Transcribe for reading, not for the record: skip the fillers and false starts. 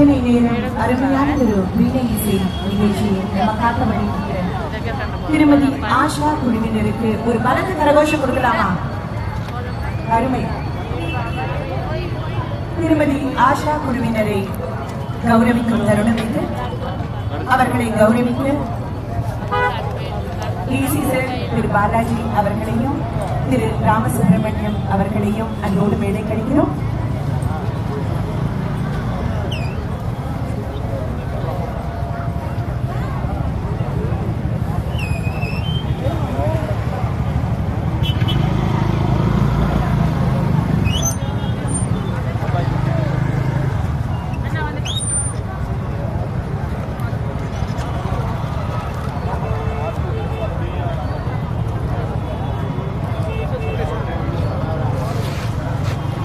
இத்தனை நேரம் அருமையான ஒரு வீணை இசை நிகழ்ச்சியை நமக்காக வழிபடுகிற திருமதி ஆஷா குழுவினருக்கு ஒரு பலத்த கரகோஷம் கொடுக்கலாமா? அருமை. திருமதி ஆஷா குழுவினரை கௌரவிக்கும் தருணம் இது. அவர்களை கௌரவிக்க திரு பாலாஜி அவர்களையும் திரு ராமசுப்பிரமணியம் அவர்களையும் அன்றோடு மேடை கழிக்கிறோம்.